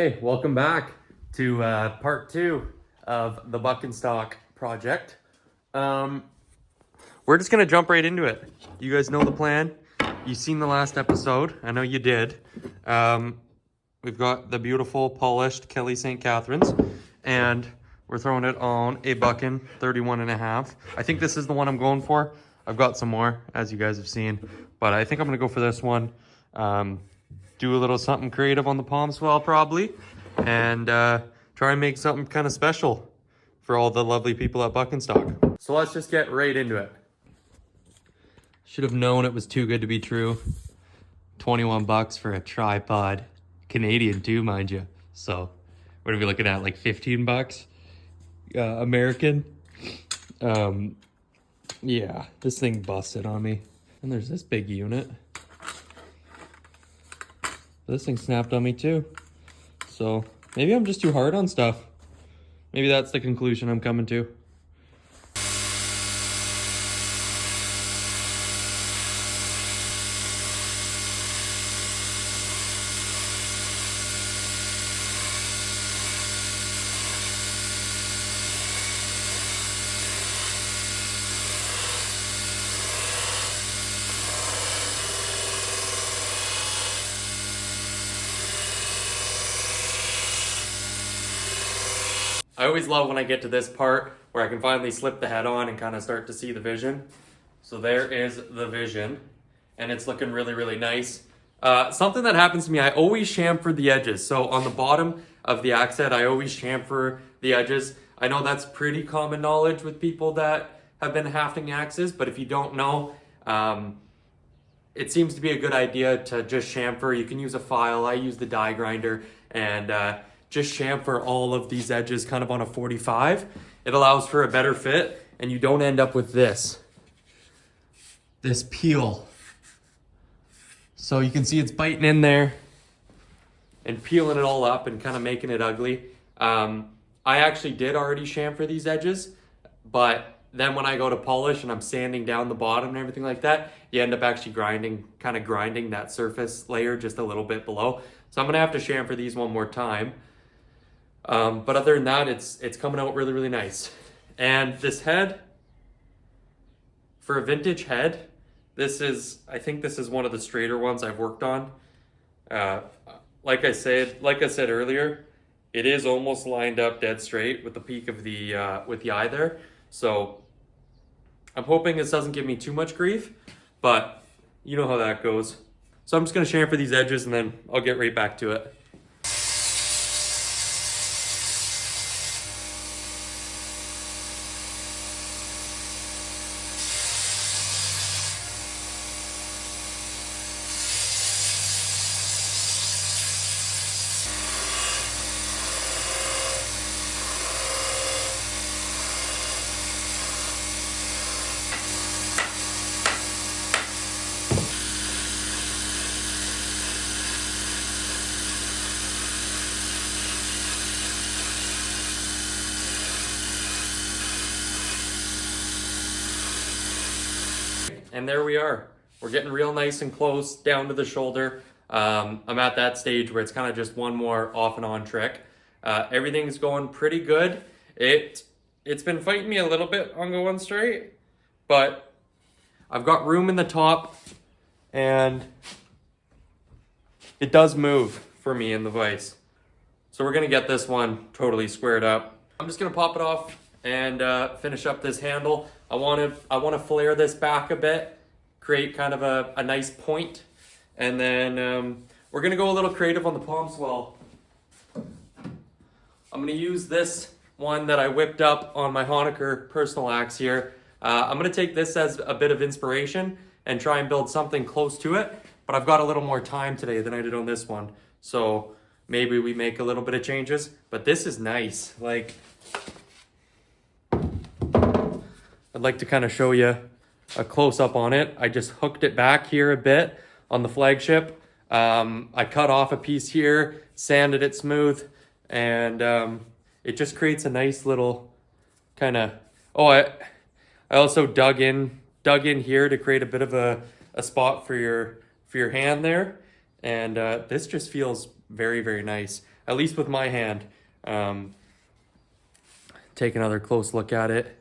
Hey, welcome back to part two of the Buck and Stock project. We're just gonna jump right into it. You guys know the plan. You've seen the last episode. I know you did. We've got the beautiful polished Kelly St. Catharines, and we're throwing it on a Buckin 31.5. I think this is the one I'm going for. I've got some more, as you guys have seen, but I think I'm gonna go for this one. Do a little something creative on the palm swell probably, and try and make something kind of special for all the lovely people at Buck and Stock. So let's just get right into it. Should have known it was too good to be true. 21 bucks for a tripod. Canadian too, mind you. So what are we looking at, like 15 bucks American? Yeah, this thing busted on me. And there's this big unit. This thing snapped on me too. So maybe I'm just too hard on stuff. Maybe that's the conclusion I'm coming to. I always love when I get to this part where I can finally slip the head on and kind of start to see the vision. So there is the vision, and it's looking really, really nice. Something that happens to me, I always chamfer the edges. So on the bottom of the axe head, I always chamfer the edges. I know that's pretty common knowledge with people that have been hafting axes, but if you don't know, it seems to be a good idea to just chamfer. You can use a file. I use the die grinder, and just chamfer all of these edges kind of on a 45. It allows for a better fit, and you don't end up with this peel. So you can see it's biting in there and peeling it all up and kind of making it ugly. I actually did already chamfer these edges, but then when I go to polish and I'm sanding down the bottom and everything like that, you end up actually grinding that surface layer just a little bit below. So I'm gonna have to chamfer these one more time. But other than that, it's coming out really, really nice. And this head, for a vintage head, I think this is one of the straighter ones I've worked on. Like I said earlier, it is almost lined up dead straight with the peak of with the eye there. So I'm hoping this doesn't give me too much grief, but you know how that goes. So I'm just gonna chamfer these edges and then I'll get right back to it. And there we are. We're getting real nice and close down to the shoulder. I'm at that stage where it's kind of just one more off and on trick. Everything's going pretty good. It's been fighting me a little bit on going straight, but I've got room in the top and it does move for me in the vise. So we're gonna get this one totally squared up. I'm just gonna pop it off and finish up this handle. I want to flare this back a bit, create kind of a nice point, and then we're gonna go a little creative on the palm swell. I'm gonna use this one that I whipped up on my Honecker personal axe here. I'm gonna take this as a bit of inspiration and try and build something close to it, but I've got a little more time today than I did on this one. So maybe we make a little bit of changes, but this is nice. Like, I'd like to kind of show you a close-up on it. I just hooked it back here a bit on the flagship. I cut off a piece here, sanded it smooth, and it just creates a nice little kind of... Oh, I also dug in here to create a bit of a spot for your hand there. And this just feels very, very nice. at least with my hand. Take another close look at it.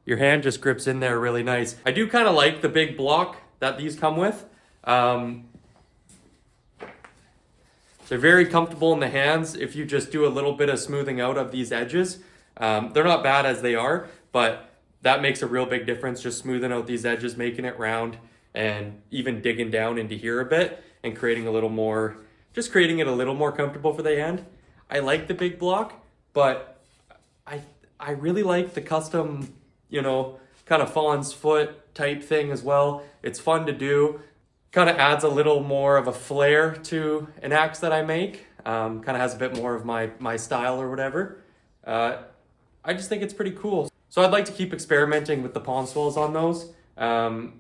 Your hand just grips in there really nice. I do kind of like the big block that these come with. They're very comfortable in the hands if you just do a little bit of smoothing out of these edges. They're not bad as they are, but that makes a real big difference, just smoothing out these edges, making it round, and even digging down into here a bit and creating a little more, just creating it a little more comfortable for the hand. I like the big block, but I really like the custom, you know, kind of fawn's foot type thing as well. It's fun to do. Kind of adds a little more of a flair to an axe that I make. Kind of has a bit more of my style or whatever. I just think it's pretty cool. So I'd like to keep experimenting with the palm swells on those. I'll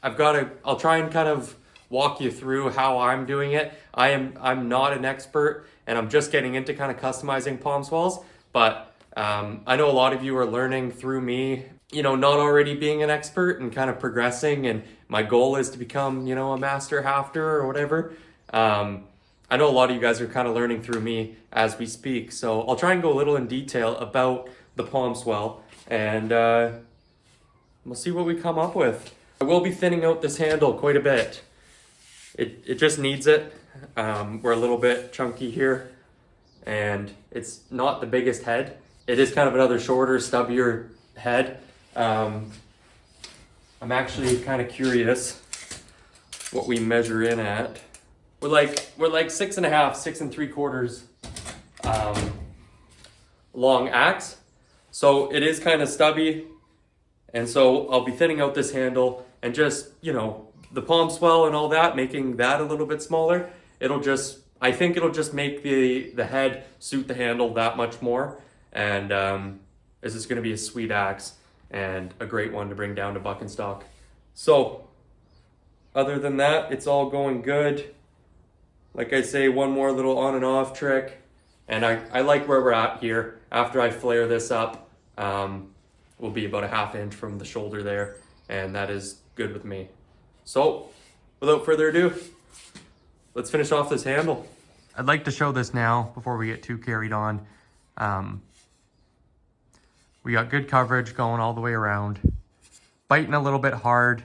try and kind of walk you through how I'm doing it. I'm not an expert, and I'm just getting into kind of customizing palm swells, but I know a lot of you are learning through me, you know, not already being an expert and kind of progressing, and my goal is to become, you know, a master hafter or whatever. I know a lot of you guys are kind of learning through me as we speak, so I'll try and go a little in detail about the palm swell, and we'll see what we come up with. I will be thinning out this handle quite a bit. It just needs it. We're a little bit chunky here, and it's not the biggest head. It is kind of another shorter, stubbier head. I'm actually kind of curious what we measure in at. We're like 6.5, 6 3/4 long axe. So it is kind of stubby. And so I'll be thinning out this handle and just, you know, the palm swell and all that, making that a little bit smaller. I think it'll just make the head suit the handle that much more. And this is gonna be a sweet axe and a great one to bring down to buck and stock. So other than that, it's all going good. Like I say, one more little on and off trick. And I like where we're at here. After I flare this up, we'll be about a 1/2 inch from the shoulder there. And that is good with me. So without further ado, let's finish off this handle. I'd like to show this now before we get too carried on. We got good coverage going all the way around. Biting a little bit hard.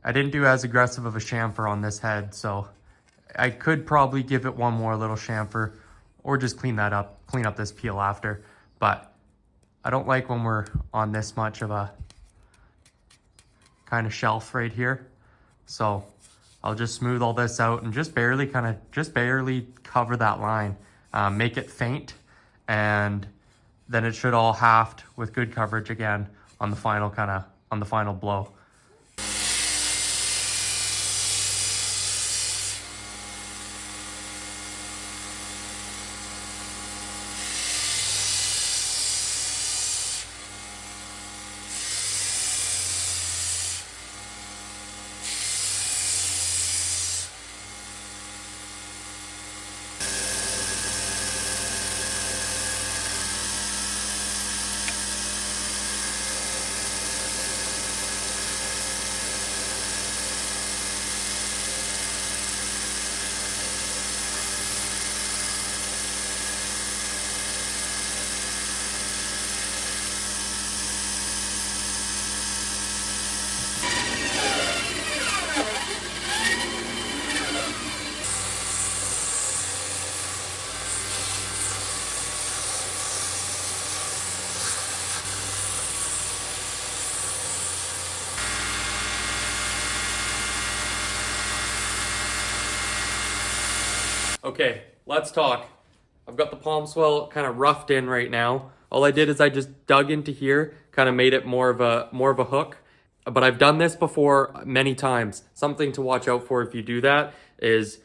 I didn't do as aggressive of a chamfer on this head, so I could probably give it one more little chamfer or just clean up this peel after. But I don't like when we're on this much of a kind of shelf right here. So I'll just smooth all this out and just barely cover that line. Make it faint, and then it should all haft with good coverage again on the final blow. Okay, let's talk. I've got the palm swell kind of roughed in right now. All I did is I just dug into here, kind of made it more of a hook. But I've done this before many times. Something to watch out for if you do that is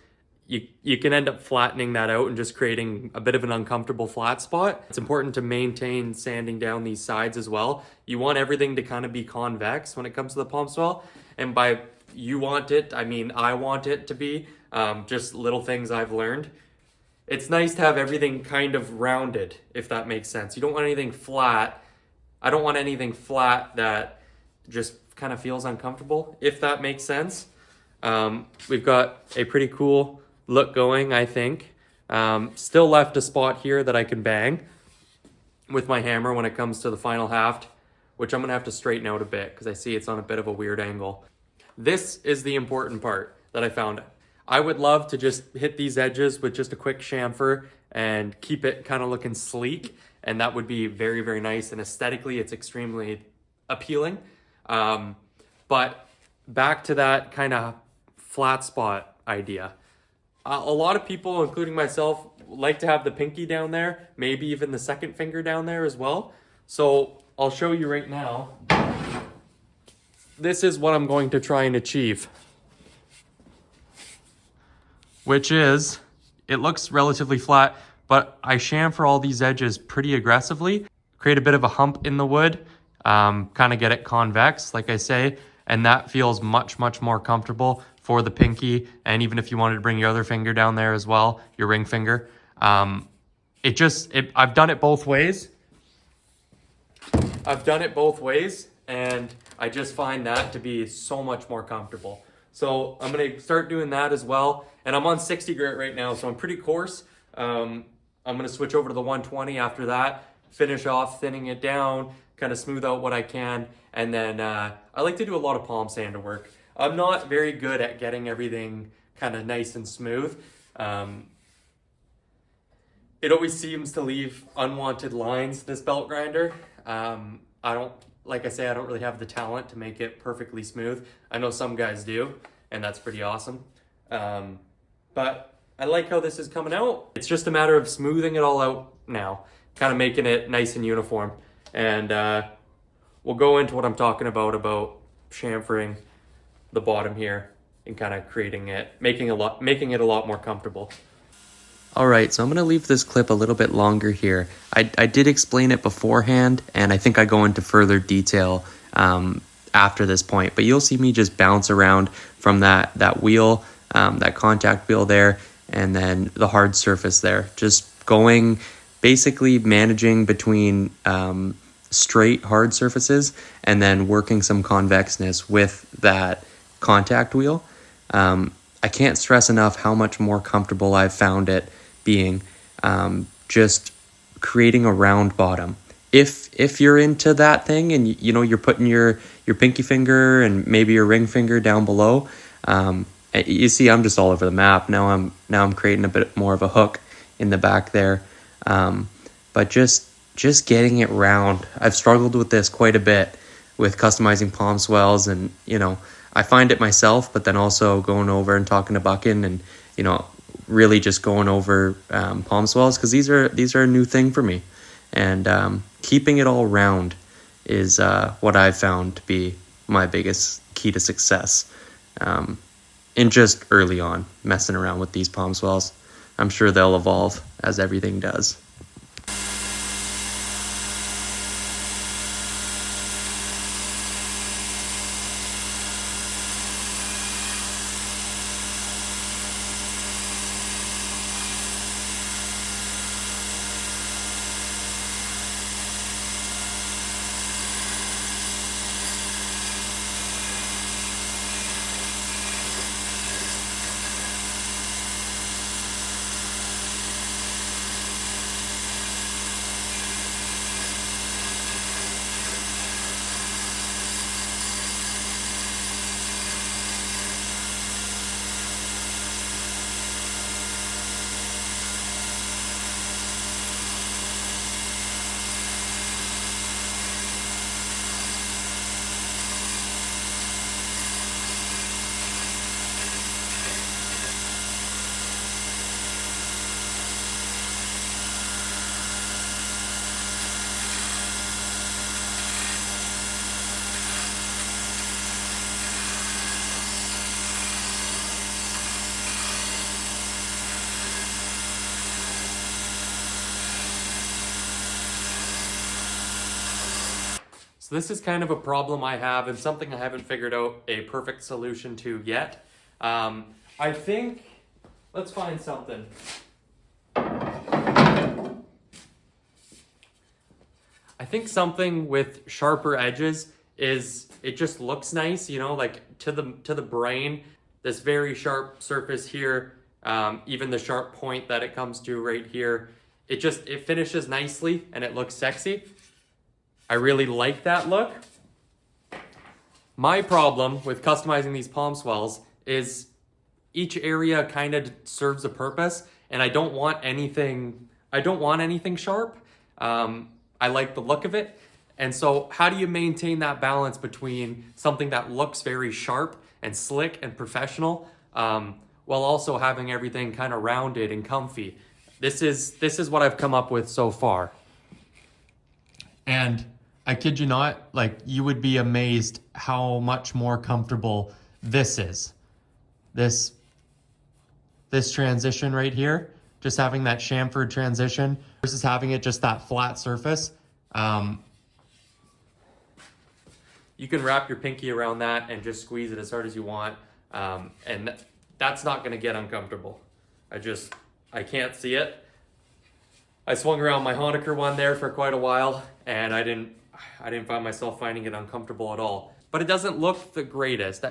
you can end up flattening that out and just creating a bit of an uncomfortable flat spot. It's important to maintain sanding down these sides as well. You want everything to kind of be convex when it comes to the palm swell. And by you want it, I mean I want it to be. Just little things I've learned. It's nice to have everything kind of rounded, if that makes sense. You don't want anything flat. I don't want anything flat that just kind of feels uncomfortable, if that makes sense. We've got a pretty cool look going, I think. Still left a spot here that I can bang with my hammer when it comes to the final haft, which I'm gonna have to straighten out a bit because I see it's on a bit of a weird angle. This is the important part that I found. I would love to just hit these edges with just a quick chamfer and keep it kind of looking sleek, and that would be very, very nice, and aesthetically it's extremely appealing. But back to that kind of flat spot idea. A lot of people, including myself, like to have the pinky down there, maybe even the second finger down there as well. So I'll show you right now. This is what I'm going to try and achieve, which is, it looks relatively flat, but I chamfer all these edges pretty aggressively, create a bit of a hump in the wood, kind of get it convex, like I say, and that feels much, much more comfortable for the pinky. And even if you wanted to bring your other finger down there as well, your ring finger, I've done it both ways. And I just find that to be so much more comfortable. So I'm gonna start doing that as well. And I'm on 60 grit right now, so I'm pretty coarse. I'm gonna switch over to the 120 after that, finish off thinning it down, kind of smooth out what I can. And then I like to do a lot of palm sander work. I'm not very good at getting everything kind of nice and smooth. It always seems to leave unwanted lines, this belt grinder. Like I say, I don't really have the talent to make it perfectly smooth. I know some guys do, and that's pretty awesome. But I like how this is coming out. It's just a matter of smoothing it all out now, kind of making it nice and uniform. And we'll go into what I'm talking about chamfering the bottom here and kind of creating it, making it a lot more comfortable. All right, so I'm gonna leave this clip a little bit longer here. I did explain it beforehand, and I think I go into further detail after this point, but you'll see me just bounce around from that wheel, that contact wheel there, and then the hard surface there. Just going, basically managing between straight hard surfaces and then working some convexness with that contact wheel. I can't stress enough how much more comfortable I've found it being, just creating a round bottom. If you're into that thing and you're putting your pinky finger and maybe your ring finger down below, you see I'm just all over the map. Now I'm creating a bit more of a hook in the back there. But just getting it round. I've struggled with this quite a bit with customizing palm swells, and I find it myself, but then also going over and talking to Buckin and really just going over palm swells, because these are a new thing for me, and keeping it all round is what I've found to be my biggest key to success in just early on messing around with these palm swells. I'm sure they'll evolve as everything does. So this is kind of a problem I have, and something I haven't figured out a perfect solution to yet. I think, let's find something. I think something with sharper edges it just looks nice, like to the brain. This very sharp surface here Even the sharp point that it comes to right here, it finishes nicely and it looks sexy. I really like that look. My problem with customizing these palm swells is each area kind of serves a purpose, and I don't want anything sharp. I like the look of it. And so how do you maintain that balance between something that looks very sharp and slick and professional, while also having everything kind of rounded and comfy? This is what I've come up with so far. And I kid you not, like, you would be amazed how much more comfortable this is. This transition right here, just having that chamfered transition versus having it just that flat surface. You can wrap your pinky around that and just squeeze it as hard as you want. And that's not gonna get uncomfortable. I can't see it. I swung around my Honecker one there for quite a while, and I didn't find myself finding it uncomfortable at all. But it doesn't look the greatest.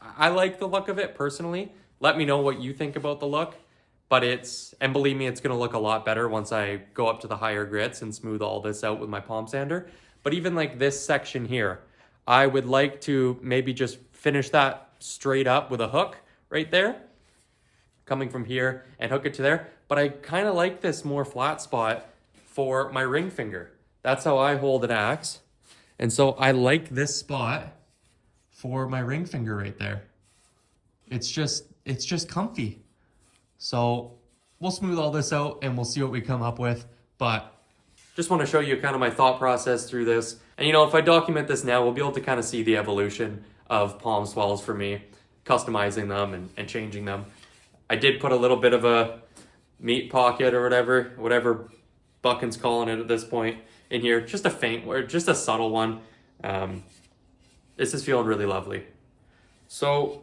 I like the look of it personally. Let me know what you think about the look. And believe me, it's gonna look a lot better once I go up to the higher grits and smooth all this out with my palm sander. But even like this section here, I would like to maybe just finish that straight up with a hook right there, coming from here, and hook it to there. But I kind of like this more flat spot for my ring finger. That's how I hold an axe. And so I like this spot for my ring finger right there. It's just comfy. So we'll smooth all this out and we'll see what we come up with. But just want to show you kind of my thought process through this. And you know, if I document this now, we'll be able to kind of see the evolution of palm swells for me, customizing them and changing them. I did put a little bit of a meat pocket or whatever Buchan's calling it at this point in here. Just a faint word, just a subtle one. This is feeling really lovely. So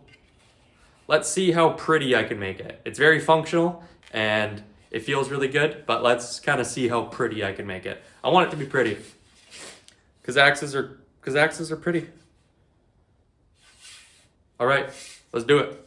let's see how pretty I can make it. It's very functional and it feels really good, but let's kind of see how pretty I can make it. I want it to be pretty, because axes are pretty. All right, let's do it.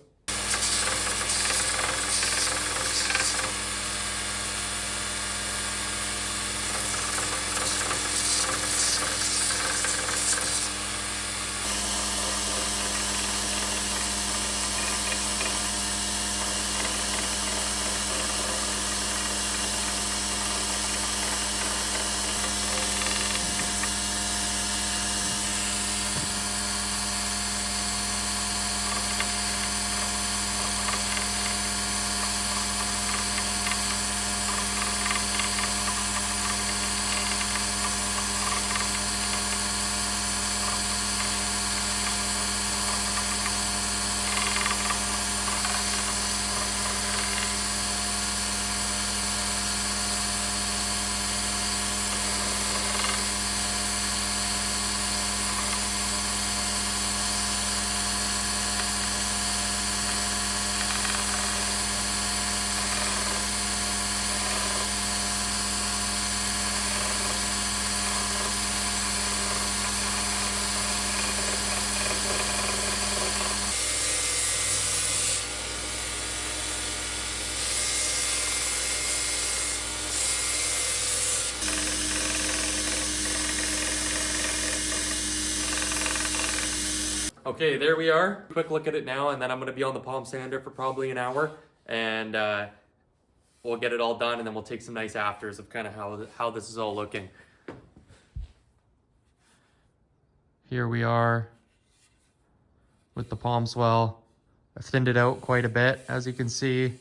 Okay, there we are. Quick look at it now, and then I'm gonna be on the palm sander for probably an hour, and we'll get it all done, and then we'll take some nice afters of kind of how this is all looking. Here we are with the palm swell. I've thinned it out quite a bit, as you can see.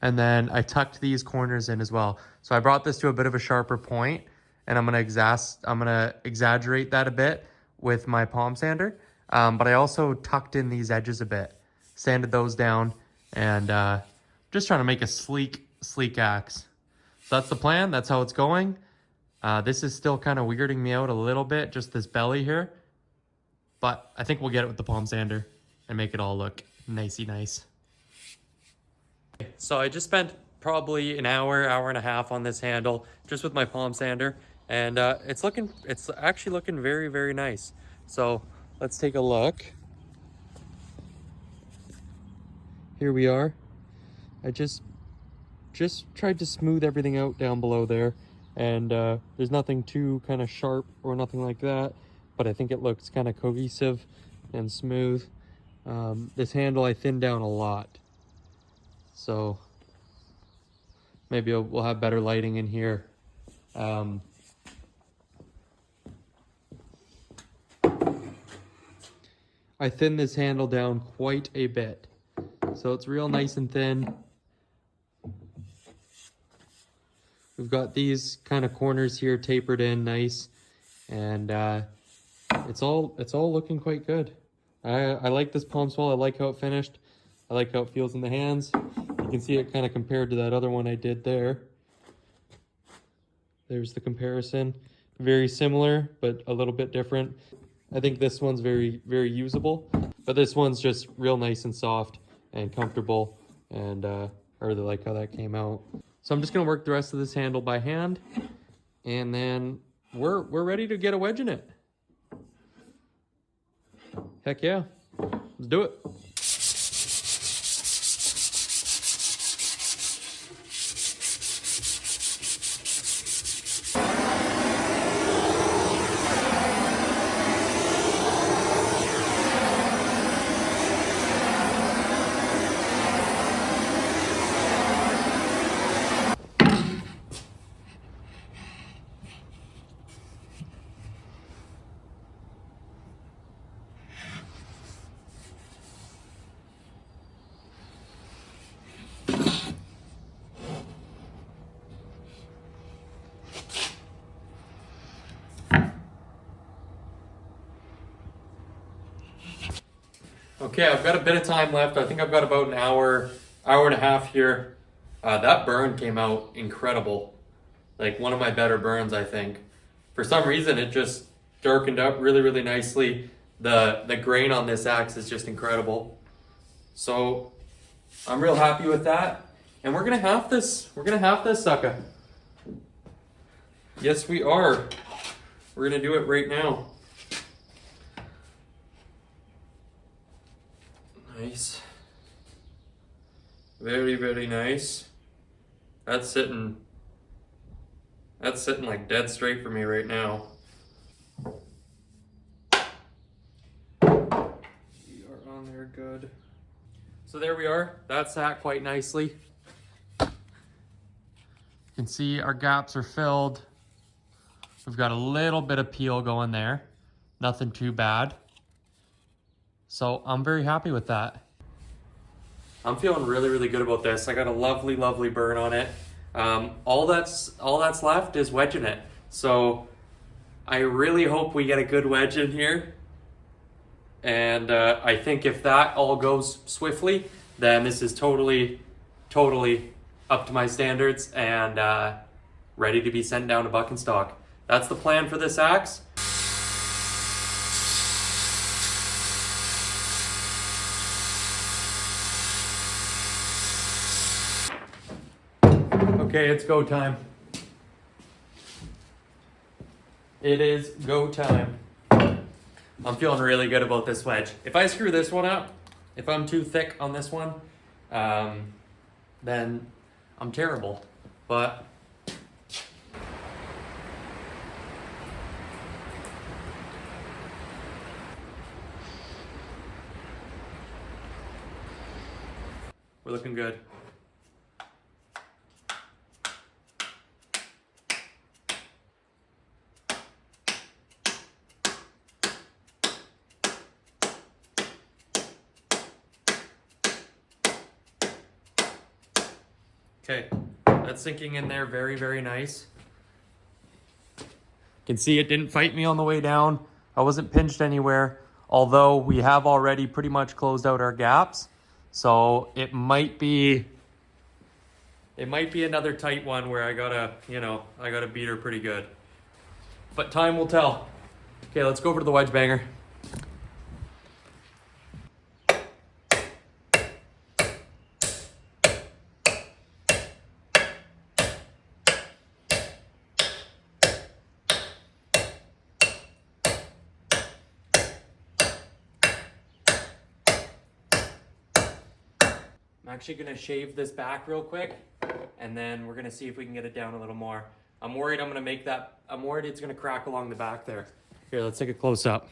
And then I tucked these corners in as well. So I brought this to a bit of a sharper point, and I'm gonna exaggerate that a bit with my palm sander. But I also tucked in these edges a bit, sanded those down, and just trying to make a sleek axe. So that's the plan, that's how it's going. This is still kind of weirding me out a little bit, just this belly here. But I think we'll get it with the palm sander and make it all look nicey nice. So I just spent probably an hour and a half on this handle, just with my palm sander. And it's actually looking very, very nice. So let's take a look. here we are. I just tried to smooth everything out down below there, and there's nothing too kind of sharp or nothing like that, but I think it looks kind of cohesive and smooth. This handle I thinned down a lot, so maybe we'll have better lighting in here. I thinned this handle down quite a bit, so it's real nice and thin. We've got these kind of corners here tapered in nice, and it's all looking quite good. I like this palm swell. I like how it finished. I like how it feels in the hands. You can see it kind of compared to that other one I did there. There's the comparison. Very similar, but a little bit different. I think this one's very, very usable, but this one's just real nice and soft and comfortable, and I really like how that came out. So I'm just gonna work the rest of this handle by hand, and then we're ready to get a wedge in it. Heck yeah, let's do it. Okay, I've got a bit of time left. I think I've got about an hour and a half here. That burn came out incredible. Like one of my better burns, I think. For some reason, it just darkened up really, really nicely. The grain on this axe is just incredible. So I'm real happy with that. And we're gonna have this. We're gonna have this sucker. Yes, we are. We're gonna do it right now. Nice. Very, very nice. That's sitting like dead straight for me right now. We are on there good. So there we are. That sat quite nicely. You can see our gaps are filled. We've got a little bit of peel going there. Nothing too bad. So I'm very happy with that. I'm feeling really, really good about this. I got a lovely, lovely burn on it. All that's left is wedging it. So I really hope we get a good wedge in here. And I think if that all goes swiftly, then this is totally, totally up to my standards and ready to be sent down to buck and stock. That's the plan for this axe. Okay, it's go time. It is go time. I'm feeling really good about this wedge. If I screw this one up, if I'm too thick on this one, then I'm terrible. But we're looking good. Okay, that's sinking in there very, very nice. You can see it didn't fight me on the way down. I wasn't pinched anywhere, although we have already pretty much closed out our gaps. So it might be another tight one where I gotta beat her pretty good. But time will tell. Okay, let's go over to the wedge banger. I'm actually gonna shave this back real quick, and then we're gonna see if we can get it down a little more. I'm worried I'm worried it's gonna crack along the back there. Here, let's take a close up.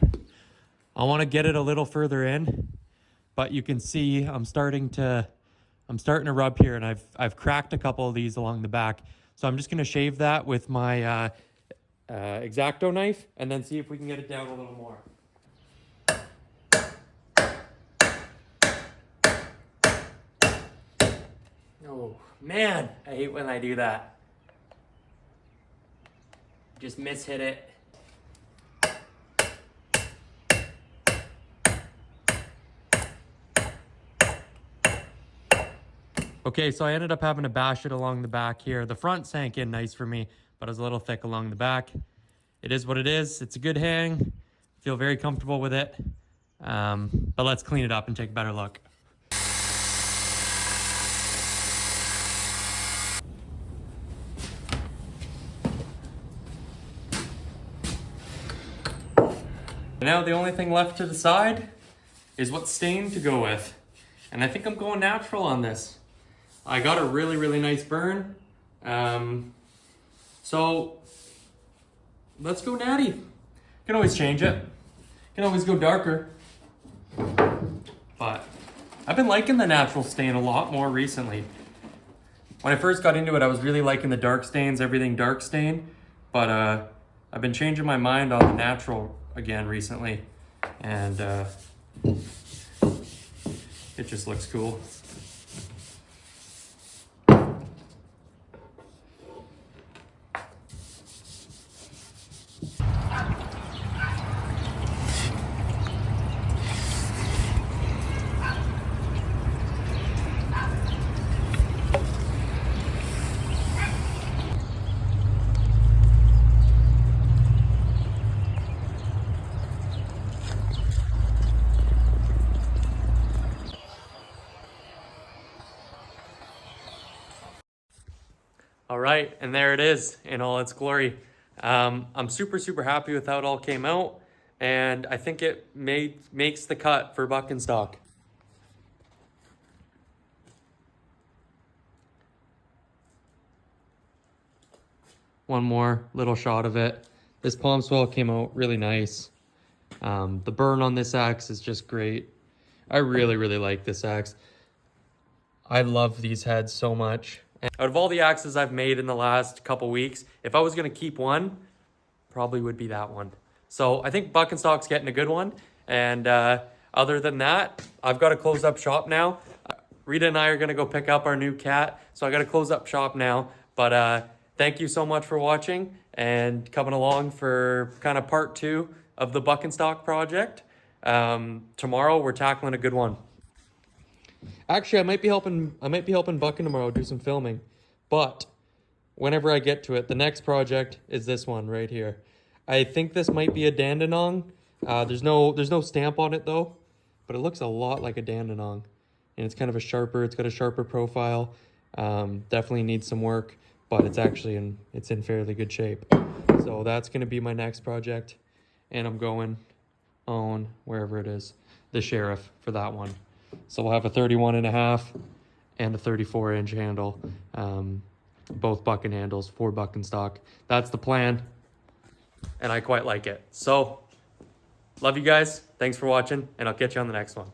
I wanna get it a little further in, but you can see I'm starting to rub here, and I've cracked a couple of these along the back. So I'm just gonna shave that with my X-Acto knife, and then see if we can get it down a little more. Oh man, I hate when I do that. Just mishit it. Okay, so I ended up having to bash it along the back here. The front sank in nice for me, but it was a little thick along the back. It is what it is. It's a good hang. Feel very comfortable with it. But let's clean it up and take a better look. Now the only thing left to decide is what stain to go with. And I think I'm going natural on this. I got a really, really nice burn. So let's go natty. Can always change it. Can always go darker. But I've been liking the natural stain a lot more recently. When I first got into it, I was really liking the dark stains, everything dark stain. But I've been changing my mind on the natural again recently. And it just looks cool. All right, and there it is in all its glory. I'm super, super happy with how it all came out, and I think it makes the cut for buck and stock. One more little shot of it. This palm swell came out really nice. The burn on this axe is just great. I really, really like this axe. I love these heads so much. And out of all the axes I've made in the last couple weeks, if I was gonna keep one, probably would be that one. So I think buck and stock's getting a good one. And other than that, I've got to close up shop now. Rita and I are gonna go pick up our new cat. So I gotta close up shop now. But thank you so much for watching and coming along for kind of part 2 of the buck and stock project. Tomorrow we're tackling a good one. Actually, I might be helping Buckin tomorrow do some filming, but whenever I get to it, the next project is this one right here. I think this might be a Dandenong. There's no stamp on it though, but it looks a lot like a Dandenong, and it's kind of it's got a sharper profile. Definitely needs some work, but it's in fairly good shape. So that's gonna be my next project, and I'm going on wherever it is, the Sheriff for that one. So we'll have a 31.5 and a 34-inch handle, both bucking handles for buck and stock. That's the plan, and I quite like it. So, love you guys. Thanks for watching, and I'll catch you on the next one.